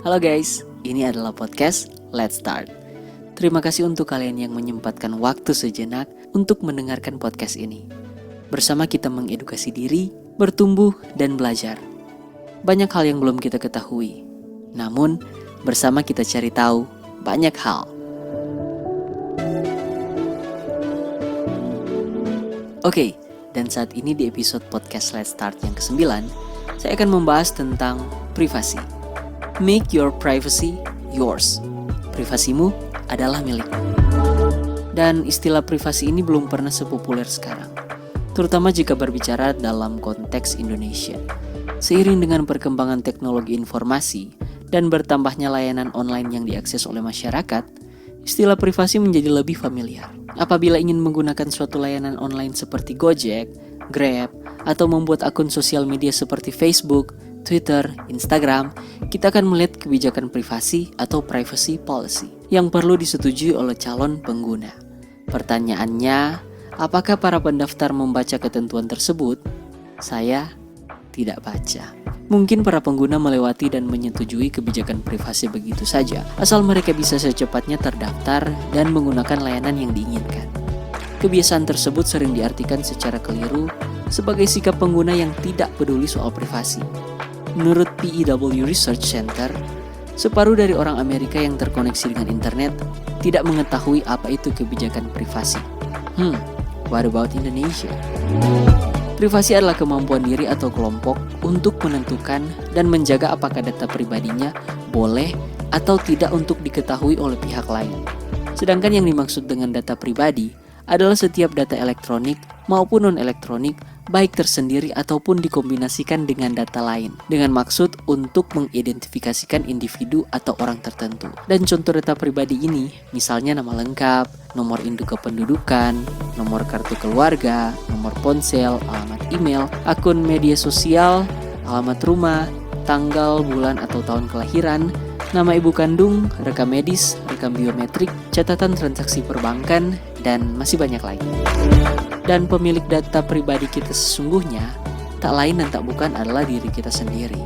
Halo guys, ini adalah podcast Let's Start. Terima kasih untuk kalian yang menyempatkan waktu sejenak untuk mendengarkan podcast ini. Bersama kita mengedukasi diri, bertumbuh, dan belajar. Banyak hal yang belum kita ketahui. Namun, bersama kita cari tahu banyak hal. Oke, dan saat ini di episode podcast Let's Start yang ke-9, saya akan membahas tentang privasi. Make your privacy yours. Privasimu adalah milikmu. Dan istilah privasi ini belum pernah sepopuler sekarang, terutama jika berbicara dalam konteks Indonesia. Seiring dengan perkembangan teknologi informasi dan bertambahnya layanan online yang diakses oleh masyarakat, istilah privasi menjadi lebih familiar. Apabila ingin menggunakan suatu layanan online seperti Gojek, Grab, atau membuat akun sosial media seperti Facebook, Twitter, Instagram, kita akan melihat kebijakan privasi atau privacy policy yang perlu disetujui oleh calon pengguna. Pertanyaannya, apakah para pendaftar membaca ketentuan tersebut? Saya tidak baca. Mungkin para pengguna melewati dan menyetujui kebijakan privasi begitu saja, asal mereka bisa secepatnya terdaftar dan menggunakan layanan yang diinginkan. Kebiasaan tersebut sering diartikan secara keliru sebagai sikap pengguna yang tidak peduli soal privasi. Menurut PEW Research Center, separuh dari orang Amerika yang terkoneksi dengan internet tidak mengetahui apa itu kebijakan privasi. What about Indonesia? Privasi adalah kemampuan diri atau kelompok untuk menentukan dan menjaga apakah data pribadinya boleh atau tidak untuk diketahui oleh pihak lain. Sedangkan yang dimaksud dengan data pribadi adalah setiap data elektronik maupun non-elektronik, baik tersendiri ataupun dikombinasikan dengan data lain, dengan maksud untuk mengidentifikasikan individu atau orang tertentu. Dan contoh data pribadi ini, misalnya nama lengkap, nomor induk kependudukan, nomor kartu keluarga, nomor ponsel, alamat email, akun media sosial, alamat rumah, tanggal, bulan atau tahun kelahiran, nama ibu kandung, rekam medis, rekam biometrik, catatan transaksi perbankan, dan masih banyak lagi. Dan pemilik data pribadi kita sesungguhnya tak lain dan tak bukan adalah diri kita sendiri.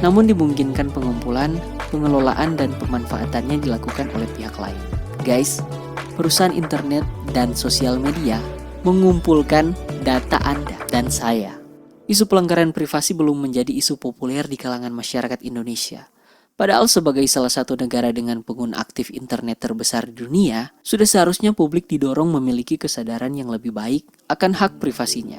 Namun dimungkinkan pengumpulan, pengelolaan, dan pemanfaatannya dilakukan oleh pihak lain. Guys, perusahaan internet dan sosial media mengumpulkan data Anda dan saya. Isu pelanggaran privasi belum menjadi isu populer di kalangan masyarakat Indonesia. Padahal sebagai salah satu negara dengan pengguna aktif internet terbesar di dunia, sudah seharusnya publik didorong memiliki kesadaran yang lebih baik akan hak privasinya.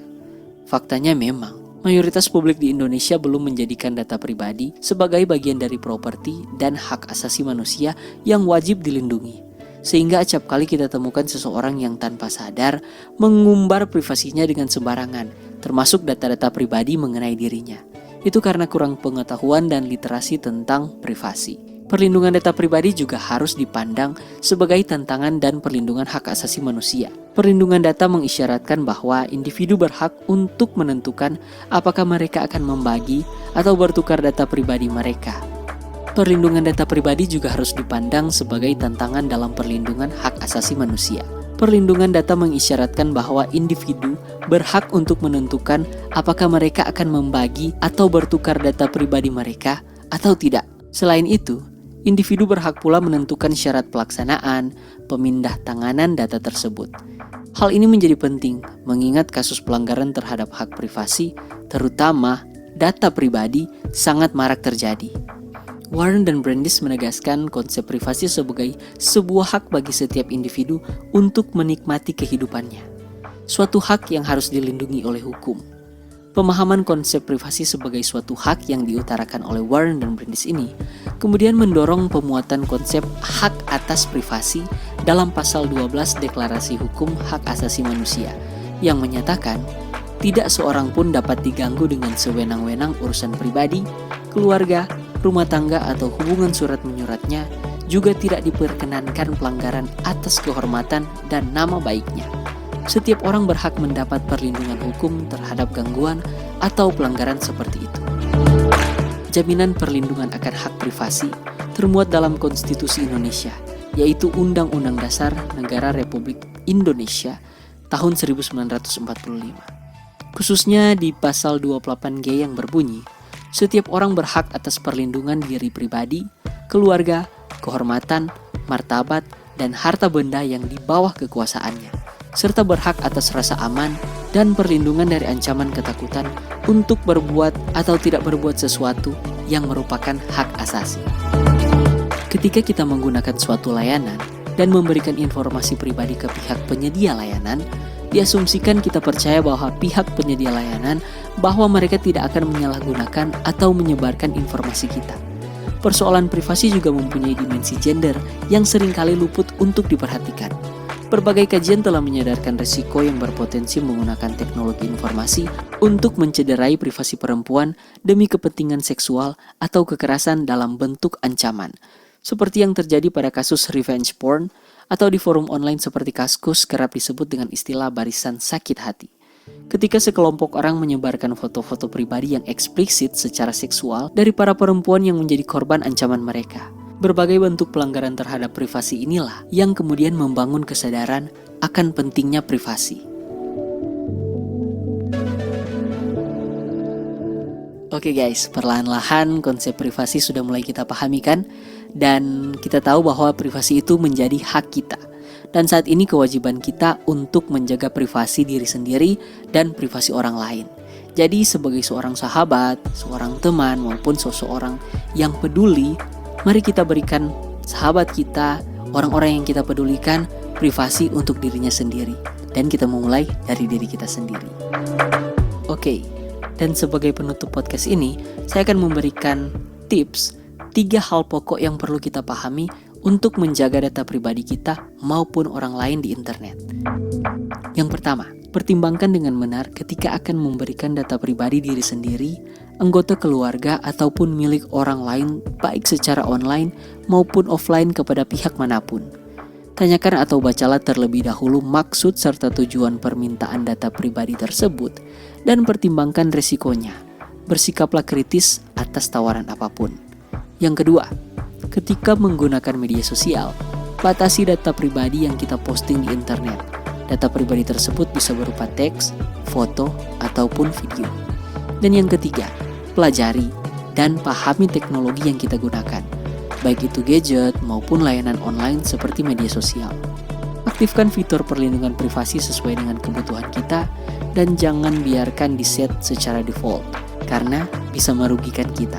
Faktanya memang, mayoritas publik di Indonesia belum menjadikan data pribadi sebagai bagian dari properti dan hak asasi manusia yang wajib dilindungi. Sehingga acap kali kita temukan seseorang yang tanpa sadar mengumbar privasinya dengan sembarangan, termasuk data-data pribadi mengenai dirinya. Itu karena kurang pengetahuan dan literasi tentang privasi. Perlindungan data pribadi juga harus dipandang sebagai tantangan dan perlindungan hak asasi manusia. Perlindungan data mengisyaratkan bahwa individu berhak untuk menentukan apakah mereka akan membagi atau bertukar data pribadi mereka. Perlindungan data pribadi juga harus dipandang sebagai tantangan dalam perlindungan hak asasi manusia. Perlindungan data mengisyaratkan bahwa individu berhak untuk menentukan apakah mereka akan membagi atau bertukar data pribadi mereka atau tidak. Selain itu, individu berhak pula menentukan syarat pelaksanaan, pemindah tanganan data tersebut. Hal ini menjadi penting mengingat kasus pelanggaran terhadap hak privasi, terutama data pribadi, sangat marak terjadi. Warren dan Brandeis menegaskan konsep privasi sebagai sebuah hak bagi setiap individu untuk menikmati kehidupannya. Suatu hak yang harus dilindungi oleh hukum. Pemahaman konsep privasi sebagai suatu hak yang diutarakan oleh Warren dan Brandeis ini kemudian mendorong pemuatan konsep hak atas privasi dalam pasal 12 Deklarasi Hukum Hak Asasi Manusia yang menyatakan tidak seorang pun dapat diganggu dengan sewenang-wenang urusan pribadi, keluarga, rumah tangga atau hubungan surat menyuratnya, juga tidak diperkenankan pelanggaran atas kehormatan dan nama baiknya. Setiap orang berhak mendapat perlindungan hukum terhadap gangguan atau pelanggaran seperti itu. Jaminan perlindungan akan hak privasi termuat dalam Konstitusi Indonesia, yaitu Undang-Undang Dasar Negara Republik Indonesia tahun 1945. Khususnya di pasal 28G yang berbunyi, setiap orang berhak atas perlindungan diri pribadi, keluarga, kehormatan, martabat, dan harta benda yang di bawah kekuasaannya, serta berhak atas rasa aman dan perlindungan dari ancaman ketakutan untuk berbuat atau tidak berbuat sesuatu yang merupakan hak asasi. Ketika kita menggunakan suatu layanan dan memberikan informasi pribadi ke pihak penyedia layanan, diasumsikan kita percaya bahwa pihak penyedia layanan bahwa mereka tidak akan menyalahgunakan atau menyebarkan informasi kita. Persoalan privasi juga mempunyai dimensi gender yang seringkali luput untuk diperhatikan. Berbagai kajian telah menyadarkan risiko yang berpotensi menggunakan teknologi informasi untuk mencederai privasi perempuan demi kepentingan seksual atau kekerasan dalam bentuk ancaman, seperti yang terjadi pada kasus revenge porn atau di forum online seperti Kaskus kerap disebut dengan istilah barisan sakit hati. Ketika sekelompok orang menyebarkan foto-foto pribadi yang eksplisit secara seksual dari para perempuan yang menjadi korban ancaman mereka. Berbagai bentuk pelanggaran terhadap privasi inilah yang kemudian membangun kesadaran akan pentingnya privasi. Oke guys, perlahan-lahan konsep privasi sudah mulai kita pahami kan? Dan kita tahu bahwa privasi itu menjadi hak kita. Dan saat ini kewajiban kita untuk menjaga privasi diri sendiri dan privasi orang lain. Jadi sebagai seorang sahabat, seorang teman maupun seseorang yang peduli, mari kita berikan sahabat kita, orang-orang yang kita pedulikan, privasi untuk dirinya sendiri. Dan kita memulai dari diri kita sendiri. Oke, dan sebagai penutup podcast ini, saya akan memberikan tips 3 hal pokok yang perlu kita pahami untuk menjaga data pribadi kita maupun orang lain di internet. Yang pertama, pertimbangkan dengan benar ketika akan memberikan data pribadi diri sendiri, anggota keluarga, ataupun milik orang lain baik secara online maupun offline kepada pihak manapun. Tanyakan atau bacalah terlebih dahulu maksud serta tujuan permintaan data pribadi tersebut dan pertimbangkan risikonya. Bersikaplah kritis atas tawaran apapun. Yang kedua, ketika menggunakan media sosial, batasi data pribadi yang kita posting di internet. Data pribadi tersebut bisa berupa teks, foto, ataupun video. Dan yang ketiga, pelajari dan pahami teknologi yang kita gunakan, baik itu gadget maupun layanan online seperti media sosial. Aktifkan fitur perlindungan privasi sesuai dengan kebutuhan kita dan jangan biarkan di-set secara default, karena bisa merugikan kita.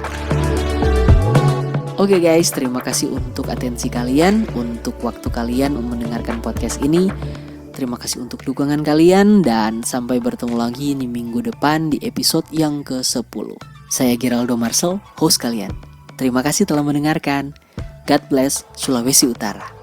Oke guys, terima kasih untuk atensi kalian, untuk waktu kalian mendengarkan podcast ini. Terima kasih untuk dukungan kalian dan sampai bertemu lagi di minggu depan di episode yang ke-10. Saya Geraldo Marcel, host kalian. Terima kasih telah mendengarkan. God bless Sulawesi Utara.